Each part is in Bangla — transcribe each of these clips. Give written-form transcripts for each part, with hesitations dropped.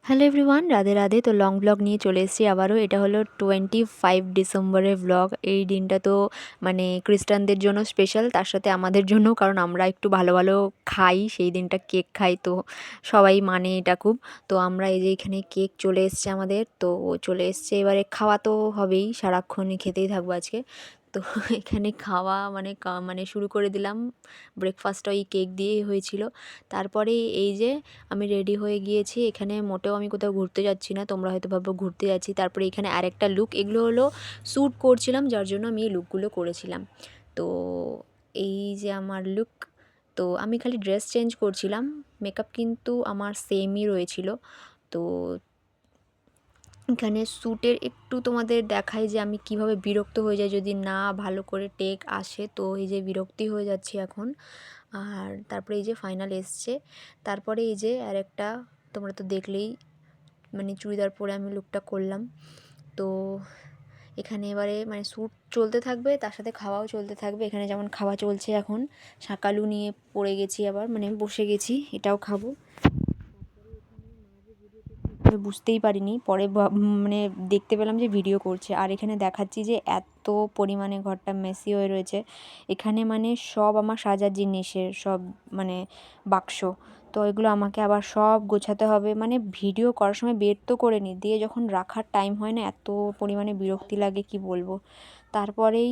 Hello everyone, Radhe Radhe. তো লং ব্লগ নিয়ে চলে এসেছি আবারও। এটা হলো 25 ডিসেম্বরের ব্লগ। এই দিনটা তো মানে খ্রিস্টানদের জন্য স্পেশাল, তার সাথে আমাদের জন্যও, কারণ আমরা একটু ভালো ভালো খাই সেই দিনটা, কেক খাই। তো সবাই মানে এটা খুব। তো আমরা এই যে এখানে কেক চলে এসছে আমাদের, তো চলে এসছে, এবারে খাওয়া তো হবেই, সারাক্ষণই খেতেই থাকবো আজকে। তো এখানে খাওয়া মানে মানে শুরু করে দিলাম। ব্রেকফাস্টটা ওই কেক দিয়েই হয়েছিল। তারপরে এই যে আমি রেডি হয়ে গিয়েছি। এখানে মোটেও আমি কোথাও ঘুরতে যাচ্ছি না, তোমরা হয়তো ভাবো ঘুরতে যাচ্ছি। তারপরে এখানে আরেকটা লুক, এগুলো হলো শ্যুট করছিলাম, যার জন্য আমি এই লুকগুলো করেছিলাম। তো এই যে আমার লুক, তো আমি খালি ড্রেস চেঞ্জ করছিলাম, মেকআপ কিন্তু আমার সেমই রয়েছিল। তো এখানে শ্যুটের একটু তোমাদের দেখাই যে আমি কিভাবে বিরক্ত হয়ে যাই যদি না ভালো করে টেক আসে। তো এই যে বিরক্তি হয়ে যাচ্ছি এখন। আর তারপরে এই যে ফাইনাল এসছে। তারপরে এই যে আরেকটা, তোমরা তো দেখলেই, মানে চুড়িদার পরে আমি লুকটা করলাম। তো এখানে এবারে মানে শ্যুট চলতে থাকবে, তার সাথে খাওয়াও চলতে থাকবে। এখানে যেমন খাওয়া চলছে এখন, শাকালু নিয়ে পড়ে গেছি, আবার মানে বসে গেছি, এটাও খাবো। বুঝতেই পারিনি, পরে মানে দেখতে পেলাম যে ভিডিও করছে। আর এখানে দেখাচ্ছি যে এত পরিমাণে ঘরটা মেসি হয়ে রয়েছে। এখানে মানে সব আমার সাজার জিনিসের সব মানে বাক্স, তো এগুলো আমাকে আবার সব গোছাতে হবে। মানে ভিডিও করার সময় বের তো করে নিই, দিয়ে যখন রাখার টাইম হয় না, এত পরিমাণে বিরক্তি লাগে কি বলবো। তারপরেই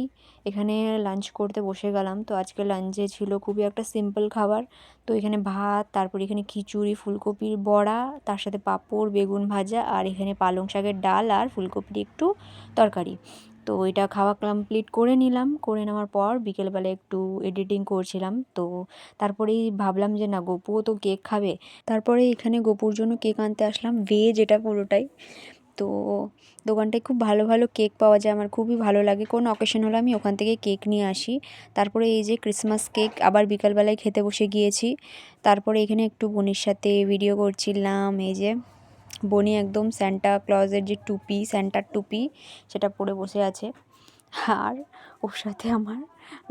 এখানে লাঞ্চ করতে বসে গেলাম। তো আজকে লাঞ্চে ছিল খুবই একটা সিম্পল খাবার। তো এখানে ভাত, তারপর এখানে খিচুড়ি, ফুলকপির বড়া, তার সাথে পাঁপড়, বেগুন ভাজা, আর এখানে পালং শাকের ডাল আর ফুলকপির একটু তরকারি। তো এটা খাওয়া কমপ্লিট করে নিলাম। করে নেওয়ার পর বিকেলবেলা একটু এডিটিং করছিলাম। তো তারপরেই ভাবলাম যে না, গপুও তো কেক খাবে। তারপরে এখানে গপুর জন্য কেক আনতে আসলাম, ভেজ এটা পুরোটাই। তো দোকানটায় খুব ভালো ভালো কেক পাওয়া যায়, আমার খুবই ভালো লাগে। কোনো অকেশন হলে আমি ওখান থেকে কেক নিয়ে আসি। তারপরে এই যে ক্রিসমাস কেক আবার বিকালবেলায় খেতে বসে গিয়েছি। তারপরে এখানে একটু বোনের সাথে ভিডিও করছিলাম। এই যে বনি একদম স্যান্টা ক্লজের যে টুপি, স্যান্টার টুপি, সেটা পরে বসে আছে। আর ওর সাথে আমার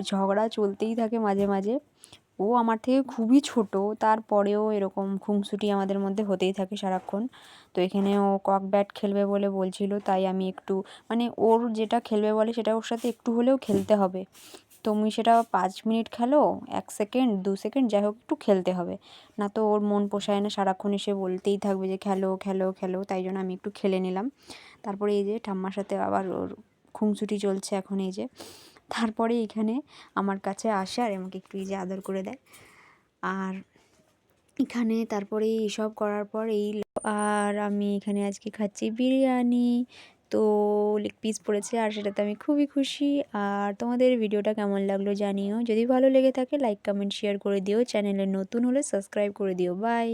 ঝগড়া চলতেই থাকে মাঝে মাঝে। ও আমার থেকে খুবই ছোট, তারপরেও এরকম খুনসুটি আমাদের মধ্যে হতেই থাকে সারাক্ষণ। তো এখানে ও কক ব্যাট খেলবে বলে বলছিল, তাই আমি একটু মানে ওর যেটা খেলবে বলে সেটা ওর সাথে একটু হলেও খেলতে হবে। তুমি সেটা 5 মিনিট খেলো, 1 সেকেন্ড 2 সেকেন্ড, যাই হোক একটু খেলতে হবে, না তো ওর মন পোষায় না, সারাক্ষণ এসে বলতেই থাকবে যে খেলো খেলো খেলো। তাই জন্য আমি একটু খেলে নিলাম। তারপরে এই যে ঠাম্মার সাথে আবার ওর খুনসুটি চলছে এখন। এই যে তারপরে এখানে আমার কাছে আসে আর আমাকে একটু এই যে আদর করে দেয়। আর এখানে তারপরে এইসব করার পর আর আমি এখানে আজকে খাচ্ছি বিরিয়ানি। তো লেগ পিস পড়েছে, আর সেটাতে আমি খুবই খুশি। আর তোমাদের ভিডিওটা কেমন লাগলো জানিও, যদি ভালো লেগে থাকে লাইক কমেন্ট শেয়ার করে দিও, চ্যানেলে নতুন হলে সাবস্ক্রাইব করে দিও। বাই।